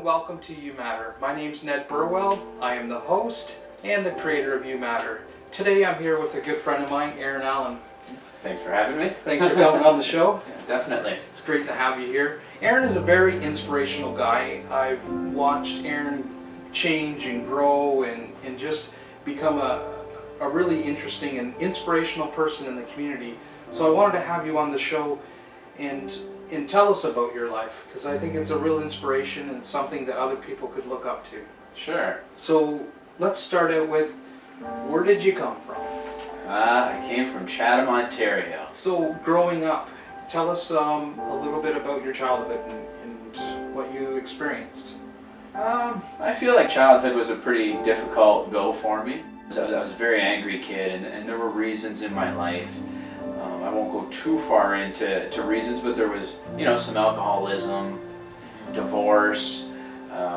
and welcome to You Matter. My name's Ned Burwell. I am the host and the creator of You Matter. Today I'm here with a good friend of mine, Aaron Allen. Thanks for having me. Thanks for coming on the show. Yeah, definitely. It's great to have you here. Aaron is a very inspirational guy. I've watched Aaron change and grow and just become a really interesting and inspirational person in the community. So I wanted to have you on the show and tell us about your life, because I think it's a real inspiration and something that other people could look up to. Sure. So let's start out with, where did you come from? I came from Chatham, Ontario. So growing up, tell us a little bit about your childhood and what you experienced. I feel like childhood was a pretty difficult go for me. I was a very angry kid, and there were reasons in my life. I won't go too far into reasons, but there was, some alcoholism, divorce.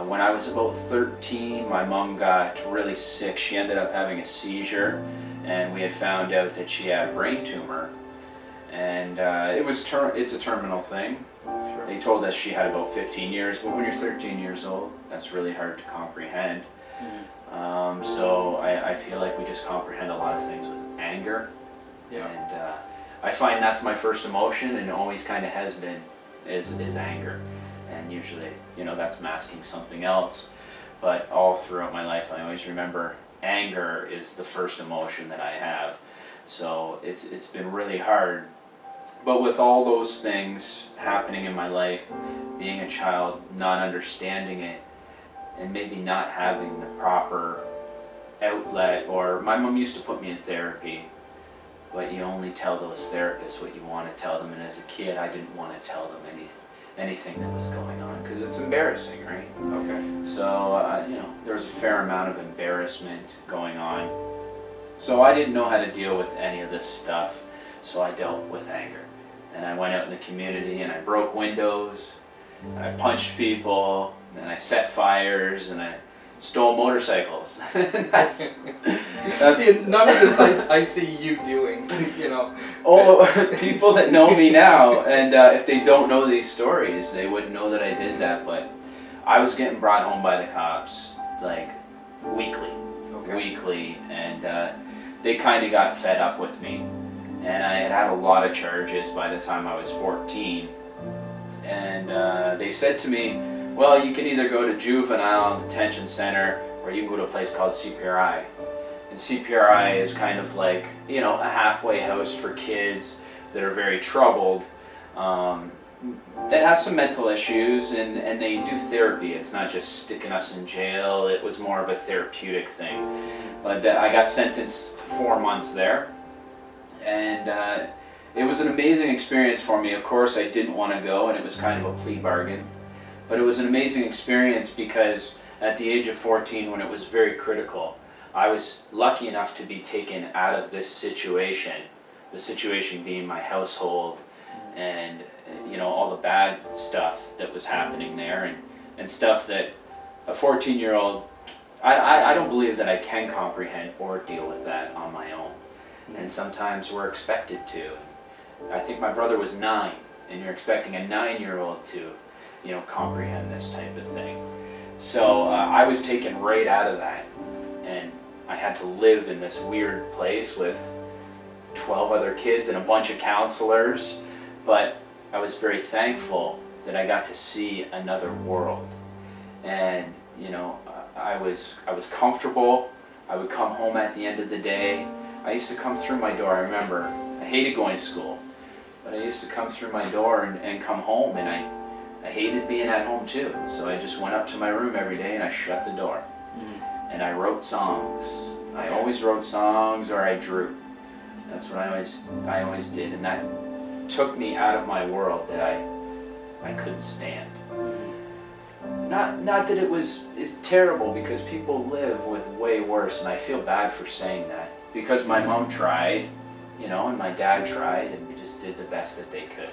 When I was about 13, my mom got really sick. She ended up having a seizure, and we had found out that she had a brain tumor. And it's a terminal thing. Sure. They told us she had about 15 years, but when you're 13 years old, that's really hard to comprehend. Mm-hmm. So I feel like we just comprehend a lot of things with anger. Yeah. And I find that's my first emotion, and always kind of has been, is anger. And usually, that's masking something else. But all throughout my life, I always remember anger is the first emotion that I have. So it's been really hard. But with all those things happening in my life, being a child, not understanding it, and maybe not having the proper outlet, or my mom used to put me in therapy, but you only tell those therapists what you want to tell them, and as a kid I didn't want to tell them anything that was going on, because it's embarrassing, right? Okay. So, there was a fair amount of embarrassment going on. So I didn't know how to deal with any of this stuff, so I dealt with anger. And I went out in the community and I broke windows, and I punched people, and I set fires, and I stole motorcycles. that's See, none of this I see you doing, Oh, people that know me now, and if they don't know these stories, they wouldn't know that I did that, but I was getting brought home by the cops, like, weekly. Okay. Weekly, and they kind of got fed up with me. And I had a lot of charges by the time I was 14. And they said to me, well, you can either go to juvenile detention center, or you can go to a place called CPSI. And CPSI is kind of like, a halfway house for kids that are very troubled, that have some mental issues, and they do therapy. It's not just sticking us in jail. It was more of a therapeutic thing. But I got sentenced to 4 months there, and it was an amazing experience for me. Of course, I didn't want to go, and it was kind of a plea bargain. But it was an amazing experience because at the age of 14, when it was very critical, I was lucky enough to be taken out of this situation, the situation being my household, and all the bad stuff that was happening there, and stuff that a 14-year-old, I don't believe that I can comprehend or deal with that on my own. And sometimes we're expected to. I think my brother was 9, and you're expecting a 9-year-old to comprehend this type of thing. So I was taken right out of that, and I had to live in this weird place with 12 other kids and a bunch of counselors. But I was very thankful that I got to see another world. And I was comfortable. I would come home at the end of the day. I used to come through my door. I remember I hated going to school, but I used to come through my door and come home, and I hated being at home too. So I just went up to my room every day and I shut the door. And I wrote songs. I always wrote songs, or I drew. That's what I always did, and that took me out of my world that I couldn't stand. Not that it's terrible, because people live with way worse, and I feel bad for saying that, because my mom tried, and my dad tried, and we just did the best that they could.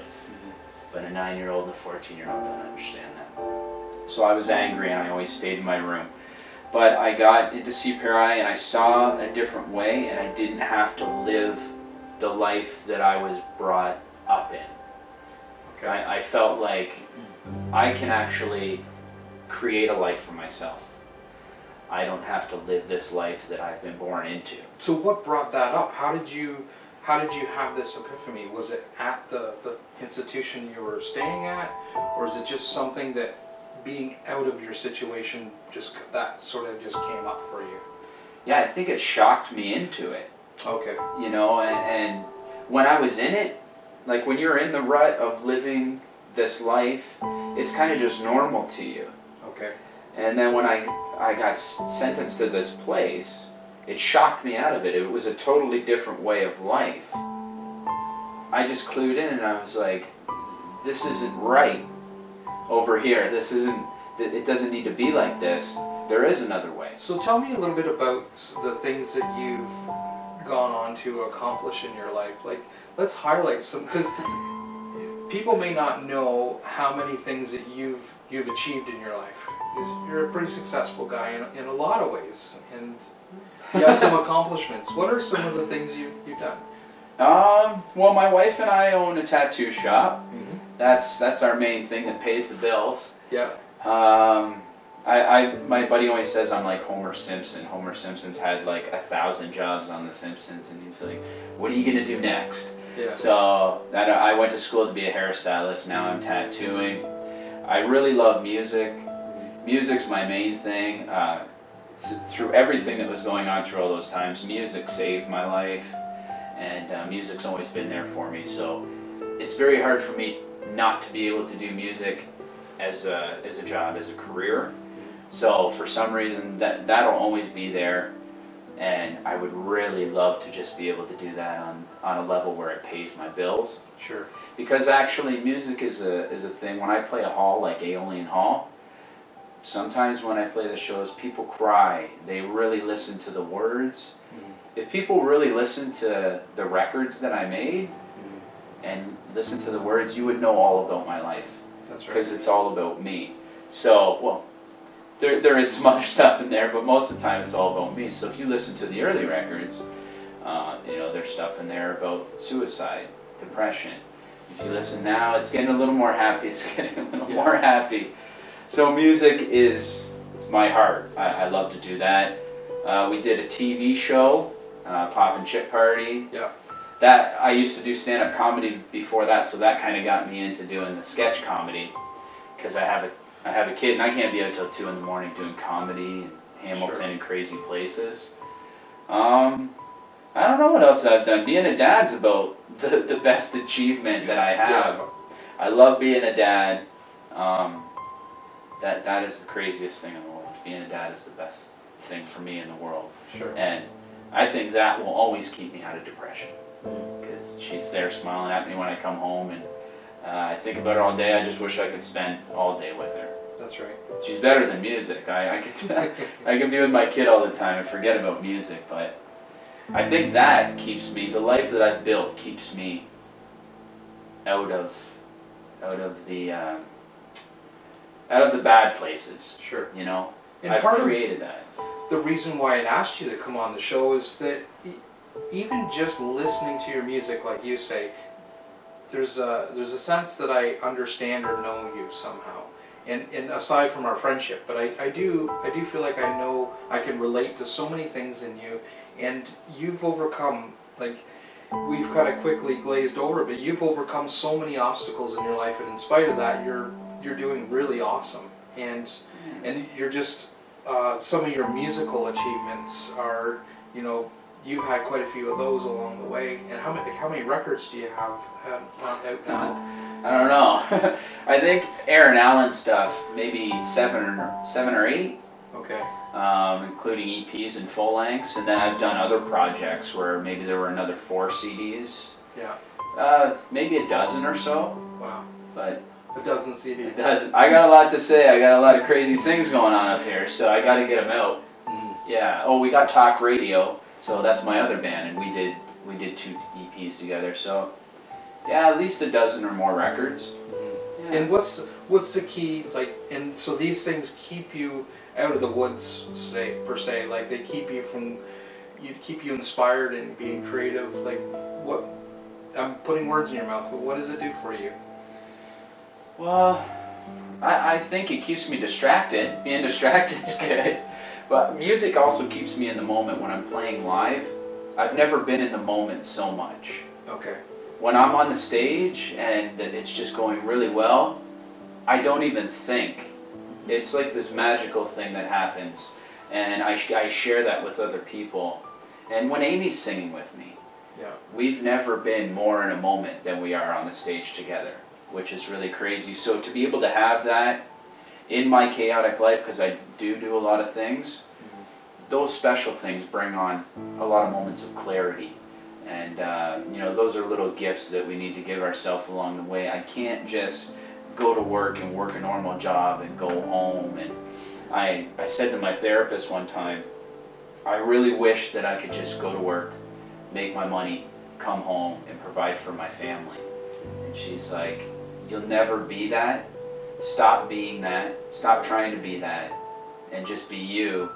But a 9-year-old and a 14-year-old don't understand that. So I was angry, and I always stayed in my room. But I got into CPSI, and I saw a different way, and I didn't have to live the life that I was brought up in. Okay. I felt like I can actually create a life for myself. I don't have to live this life that I've been born into. So what brought that up? How did you have this epiphany? Was it at the institution you were staying at, or is it just something that being out of your situation just that sort of just came up for you? Yeah, I think it shocked me into it. Okay. You know, and when I was in it, like when you're in the rut of living this life, it's kind of just normal to you. Okay. And then when I got sentenced to this place, it shocked me out of it. It was a totally different way of life. I just clued in and I was like, this isn't right over here. This isn't, it doesn't need to be like this. There is another way. So tell me a little bit about the things that you've gone on to accomplish in your life. Like, let's highlight some, because people may not know how many things that you've achieved in your life. Because you're a pretty successful guy in a lot of ways, and you have some accomplishments. What are some of the things you've done? Well, my wife and I own a tattoo shop. Mm-hmm. That's our main thing that pays the bills. Yeah. My buddy always says I'm like Homer Simpson. Homer Simpson's had like 1,000 jobs on The Simpsons, and he's like, "What are you gonna do next?" Yeah. So I went to school to be a hairstylist. Now I'm tattooing. I really love music. Music's my main thing. Through everything that was going on through all those times, music saved my life, and music's always been there for me. So it's very hard for me not to be able to do music as a job, as a career. So for some reason that'll always be there, and I would really love to just be able to do that on a level where it pays my bills. Sure. Because actually music is a thing. When I play a hall like Aeolian Hall, sometimes when I play the shows, people cry. They really listen to the words. Mm-hmm. If people really listen to the records that I made, mm-hmm. and listen to the words, you would know all about my life. That's right. Because it's all about me. So, well, there is some other stuff in there, but most of the time it's all about me. So if you listen to the early records, there's stuff in there about suicide, depression. If you listen now, it's getting a little more happy. It's getting a little more happy. So music is my heart. I love to do that. We did a TV show, Pop and Chip Party. Yeah. That I used to do stand-up comedy before that, so that kind of got me into doing the sketch comedy. Because I have a kid and I can't be out till 2 in the morning doing comedy in Hamilton Sure. and crazy places. I don't know what else I've done. Being a dad's about the best achievement that I have. Yeah. I love being a dad. That is the craziest thing in the world. Being a dad is the best thing for me in the world. Sure. And I think that will always keep me out of depression. Because she's there smiling at me when I come home, and I think about her all day. I just wish I could spend all day with her. That's right. She's better than music. I could be with my kid all the time and forget about music, but I think that keeps me, the life that I've built keeps me out of the bad places. Sure. You know, And I've part created that. The reason why I asked you to come on the show is that even just listening to your music, like you say, there's a sense that I understand or know you somehow. And aside from our friendship, but I do feel like I know I can relate to so many things in you, and you've overcome, like, we've kind of quickly glazed over it, but you've overcome so many obstacles in your life, and in spite of that, you're doing really awesome, and you're just some of your musical achievements are, you've had quite a few of those along the way. And how many records do you have out now? I don't know. I think Aaron Allen stuff, maybe seven or eight. Okay. Including EPs and full lengths, and then I've done other projects where maybe there were another 4 CDs. Yeah. Maybe a dozen or so. Wow. But a dozen CDs. A dozen. I got a lot to say. I got a lot of crazy things going on up here, so I got to get them out. Mm-hmm. Yeah. Oh, we got Talk Radio, so that's my other band, and we did 2 EPs together. So yeah, at least a dozen or more records. Mm-hmm. Yeah. And what's the key? Like, and so these things keep you out of the woods, per se. Like, they keep you inspired and being creative. Like, what? I'm putting words in your mouth, but what does it do for you? Well, I think it keeps me distracted. Being distracted's good. But music also keeps me in the moment when I'm playing live. I've never been in the moment so much. Okay. When I'm on the stage and it's just going really well, I don't even think. It's like this magical thing that happens, and I share that with other people. And when Amy's singing with me, yeah, we've never been more in a moment than we are on the stage together, which is really crazy. So to be able to have that in my chaotic life, because I do a lot of things, those special things bring on a lot of moments of clarity. And those are little gifts that we need to give ourselves along the way. I can't just go to work and work a normal job and go home. And I said to my therapist one time, I really wish that I could just go to work, make my money, come home, and provide for my family. And she's like, you'll never be that. Stop being that. Stop trying to be that. And just be you.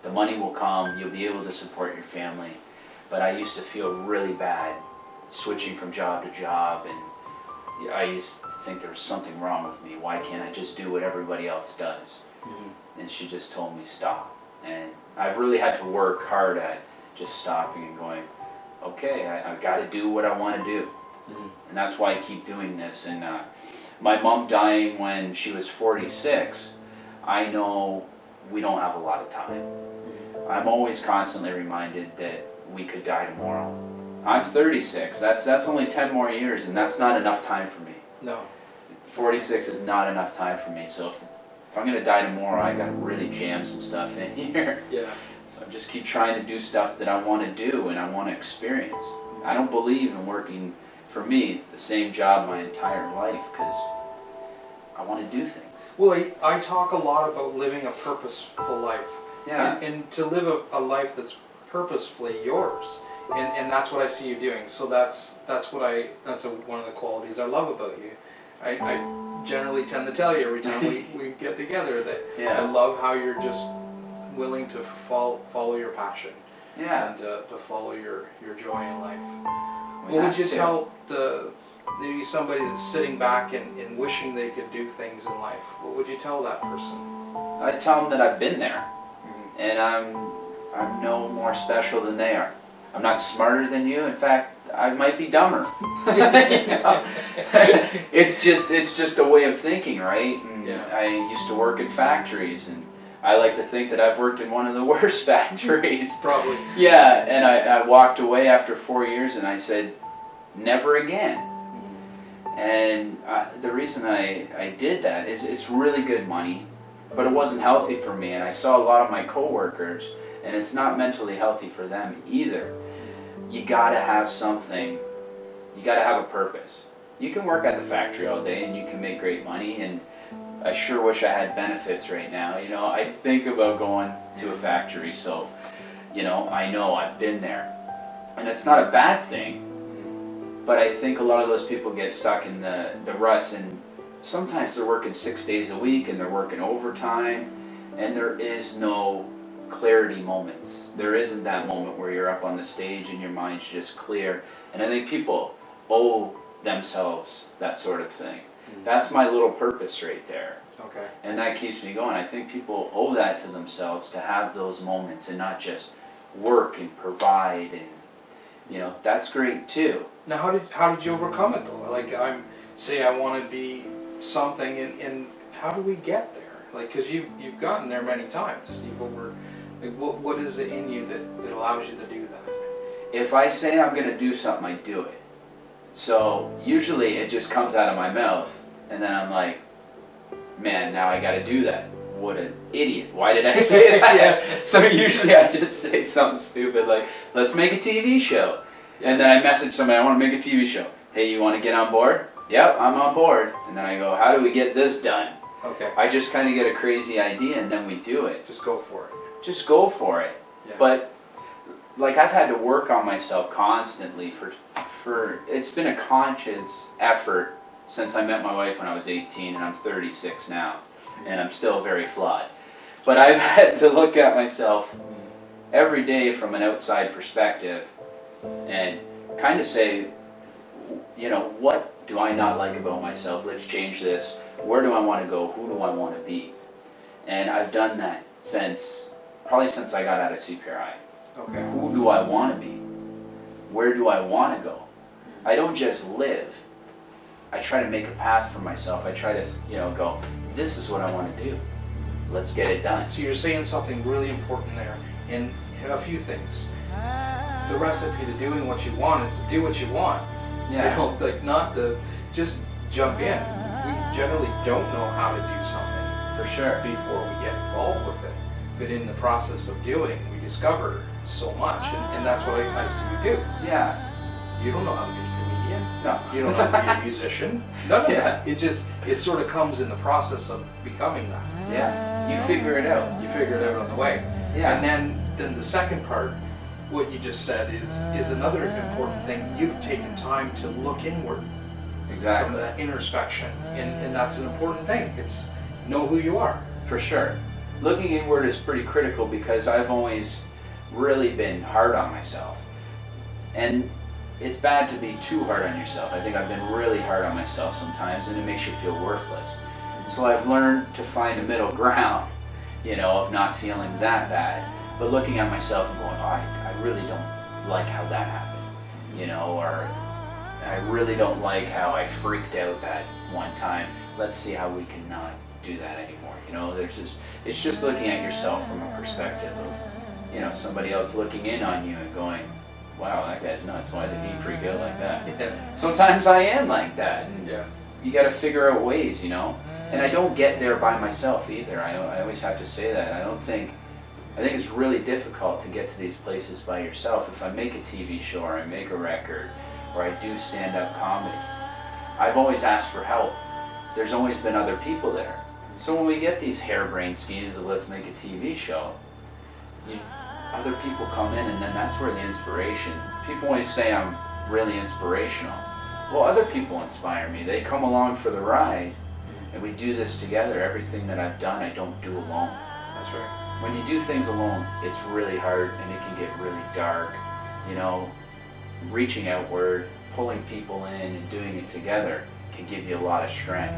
The money will come. You'll be able to support your family. But I used to feel really bad switching from job to job, and I used to think there was something wrong with me. Why can't I just do what everybody else does? Mm-hmm. And she just told me stop. And I've really had to work hard at just stopping and going, okay, I've got to do what I want to do. Mm-hmm. And that's why I keep doing this. And my mom dying when she was 46, I know we don't have a lot of time. Mm-hmm. I'm always constantly reminded that we could die tomorrow. I'm 36. That's only 10 more years, and that's not enough time for me. No. 46 is not enough time for me. So if I'm going to die tomorrow, I got to really jam some stuff in here. Yeah. So I just keep trying to do stuff that I want to do and I want to experience. I don't believe in working, for me, the same job my entire life, because I want to do things. Well, I talk a lot about living a purposeful life. Yeah. And to live a life that's purposefully yours. And that's what I see you doing. So that's one of the qualities I love about you. I generally tend to tell you every time we get together that yeah. I love how you're just willing to follow your passion. Yeah. And to follow your joy in life. What would you tell maybe somebody that's sitting back and wishing they could do things in life? What would you tell that person? I'd tell them that I've been there, and I'm no more special than they are. I'm not smarter than you. In fact, I might be dumber. It's just a way of thinking, right? And yeah. I used to work in factories, and I like to think that I've worked in one of the worst factories. Probably. Yeah, and I walked away after 4 years, and I said, never again. And the reason I did that is it's really good money, but it wasn't healthy for me. And I saw a lot of my coworkers, and it's not mentally healthy for them either. You gotta have something. You gotta have a purpose. You can work at the factory all day, and you can make great money, and I sure wish I had benefits right now. I think about going to a factory, so, I know I've been there. And it's not a bad thing, but I think a lot of those people get stuck in the ruts, and sometimes they're working 6 days a week, and they're working overtime, and there is no clarity moments. There isn't that moment where you're up on the stage and your mind's just clear. And I think people owe themselves that sort of thing. That's my little purpose right there. Okay. And that keeps me going. I think people owe that to themselves, to have those moments and not just work and provide, and that's great too. Now, how did you overcome it though? Like, I want to be something, and how do we get there? Like, because you've gotten there many times. What is it in you that allows you to do that? If I say I'm going to do something, I do it. So usually it just comes out of my mouth, and then I'm like, man, now I got to do that. What an idiot. Why did I say that? Yeah. So usually I just say something stupid like, let's make a TV show. And then I message somebody, I want to make a TV show. Hey, you want to get on board? Yep, I'm on board. And then I go, how do we get this done? Okay. I just kind of get a crazy idea, and then we do it. Just go for it. Just go for it. Yeah. But like, I've had to work on myself constantly for it's been a conscious effort since I met my wife when I was 18, and I'm 36 now, and I'm still very flawed. But I've had to look at myself every day from an outside perspective and kind of say, what do I not like about myself? Let's change this. where do I want to go? Who do I want to be? And I've done that probably since I got out of CPRI. Okay. Who do I want to be? Where do I want to go? I don't just live. I try to make a path for myself. I try to, go, this is what I want to do. Let's get it done. So you're saying something really important there, and a few things. The recipe to doing what you want is to do what you want. Yeah. Not to just jump in. We generally don't know how to do something For sure. before we get involved with it. But in the process of doing, we discover so much, and that's what I see you do. Yeah. You don't know how to be a comedian. No. You don't know how to be a musician. None of Yeah. that. It sort of comes in the process of becoming that. Yeah. You figure it out. You figure it out on the way. Yeah. And then the second part, what you just said is another important thing. You've taken time to look inward. Some of Exactly. that introspection. And that's an important thing. It's know who you are. For sure. Looking inward is pretty critical because I've always really been hard on myself. And it's bad to be too hard on yourself. I think I've been really hard on myself sometimes, and it makes you feel worthless. So I've learned to find a middle ground, of not feeling that bad, but looking at myself and going, oh, I really don't like how that happened, or I really don't like how I freaked out that one time. Let's see how we can not do that anymore. It's just looking at yourself from a perspective of, somebody else looking in on you and going, wow, that guy's nuts. Why did he freak out like that? Yeah. Sometimes I am like that. And Yeah. you got to figure out ways, And I don't get there by myself either. I always have to say that. I think it's really difficult to get to these places by yourself. If I make a TV show or I make a record or I do stand-up comedy, I've always asked for help. There's always been other people there. So when we get these harebrained schemes of let's make a TV show, other people come in, and then that's where the inspiration. People always say I'm really inspirational. Well, other people inspire me. They come along for the ride, and we do this together. Everything that I've done, I don't do alone. That's right. When you do things alone, it's really hard, and it can get really dark. Reaching outward, pulling people in, and doing it together can give you a lot of strength.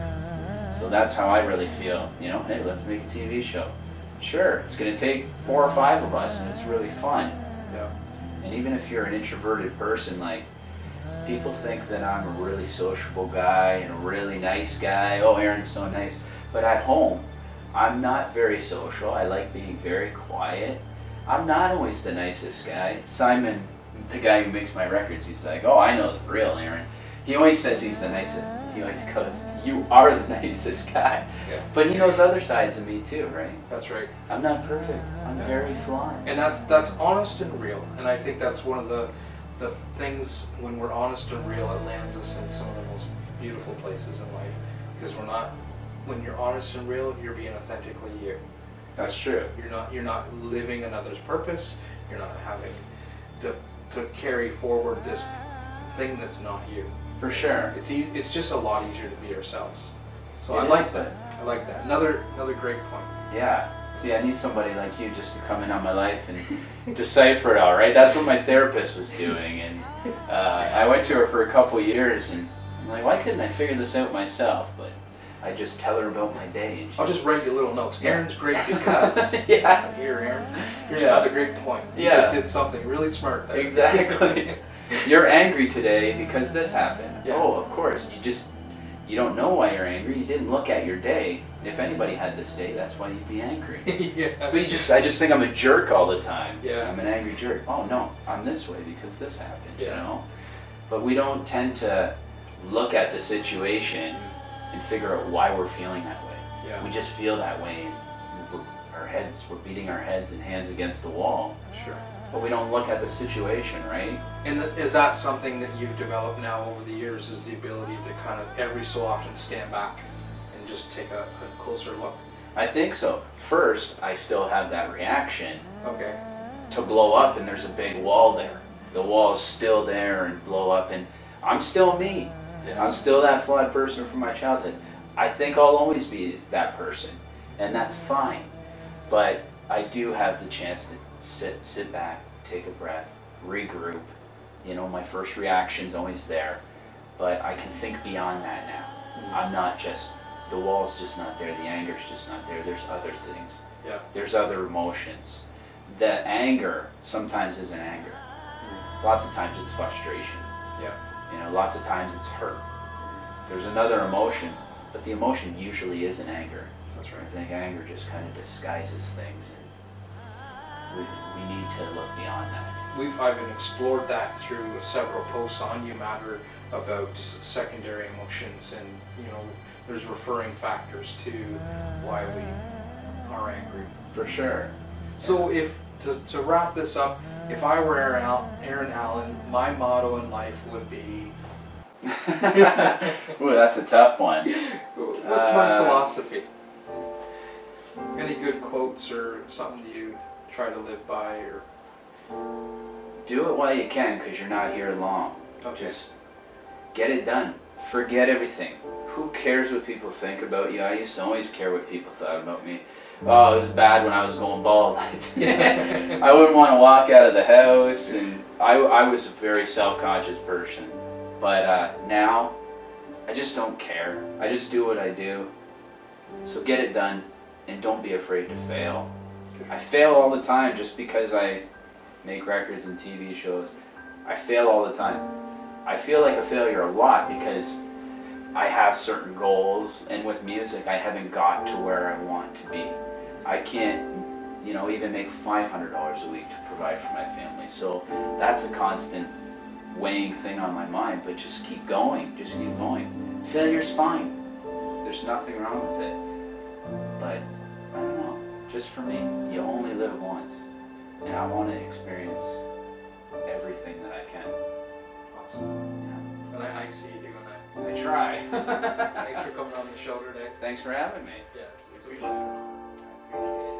So that's how I really feel. Hey, let's make a TV show. Sure, it's going to take 4 or 5 of us, and it's really fun. Yeah. And even if you're an introverted person, people think that I'm a really sociable guy and a really nice guy. Oh, Aaron's so nice. But at home, I'm not very social. I like being very quiet. I'm not always the nicest guy. Simon, the guy who makes my records, he's like, oh, I know the real Aaron. He always says he's the nicest. He always goes, you are the nicest guy. Yeah. But he knows other sides of me too, right? That's right. I'm not perfect. I'm very flawed. And that's honest and real. And I think that's one of the things, when we're honest and real, it lands us in some of the most beautiful places in life. Because when you're honest and real, you're being authentically you. That's true. You're not living another's purpose. You're not having to carry forward this thing that's not you. For sure. It's just a lot easier to be ourselves. So It I is, like but- that. I like that. Another great point. Yeah. See, I need somebody like you just to come in on my life and decipher it all, right? That's what my therapist was doing. And I went to her for a couple years, and I'm like, why couldn't I figure this out myself? But I just tell her about my day. And I'll just write you little notes. Aaron's great because. Yeah. Here, Aaron. Here's Yeah. another great point. You Yeah. just did something really smart there. Exactly. You're angry today because this happened. Yeah. Oh, of course. You don't know why you're angry. You didn't look at your day. If anybody had this day, that's why you'd be angry. Yeah. But I just think I'm a jerk all the time. Yeah. I'm an angry jerk. Oh no, I'm this way because this happened, Yeah. But we don't tend to look at the situation and figure out why we're feeling that way. Yeah. We just feel that way, and we're beating our heads and hands against the wall. Sure. But we don't look at the situation, right? And is that something that you've developed now over the years, is the ability to kind of every so often stand back and just take a closer look? I think so. First, I still have that reaction Okay. to blow up, and there's a big wall there. The wall's still there and blow up, and I'm still me. Yeah. I'm still that flawed person from my childhood. I think I'll always be that person, and that's fine. But I do have the chance to sit back, take a breath, regroup. My first reaction's always there, but I can think beyond that now. I'm not just the wall's just not there, the anger's just not there. There's other things. Yeah. There's other emotions. The anger sometimes isn't anger. Lots of times it's frustration. Yeah. You know, lots of times it's hurt. There's another emotion, but the emotion usually isn't anger. That's right. I think anger just kind of disguises things. We need to look beyond that. I've explored that through several posts on You Matter about secondary emotions, and there's referring factors to why we are angry. For sure. So to wrap this up, if I were Aaron Allen, my motto in life would be. Ooh, that's a tough one. What's my philosophy? Any good quotes or something you try to live by, or? Do it while you can, because you're not here long. Okay. Just get it done. Forget everything. Who cares what people think about you? I used to always care what people thought about me. Oh, it was bad when I was going bald. I wouldn't want to walk out of the house, and I was a very self-conscious person. But now, I just don't care. I just do what I do. So get it done, and don't be afraid to fail. I fail all the time just because I make records and TV shows. I fail all the time. I feel like a failure a lot because I have certain goals, and with music I haven't got to where I want to be. I can't, even make $500 a week to provide for my family. So that's a constant weighing thing on my mind, but just keep going, just keep going. Failure's fine. There's nothing wrong with it. But, I don't know, just for me, you only live once. And I want to experience everything that I can. Awesome. Yeah. And I see you doing that. I try. Thanks for coming on the show today. Thanks for having me. Yeah, it's a Appreciate pleasure. it. I appreciate it.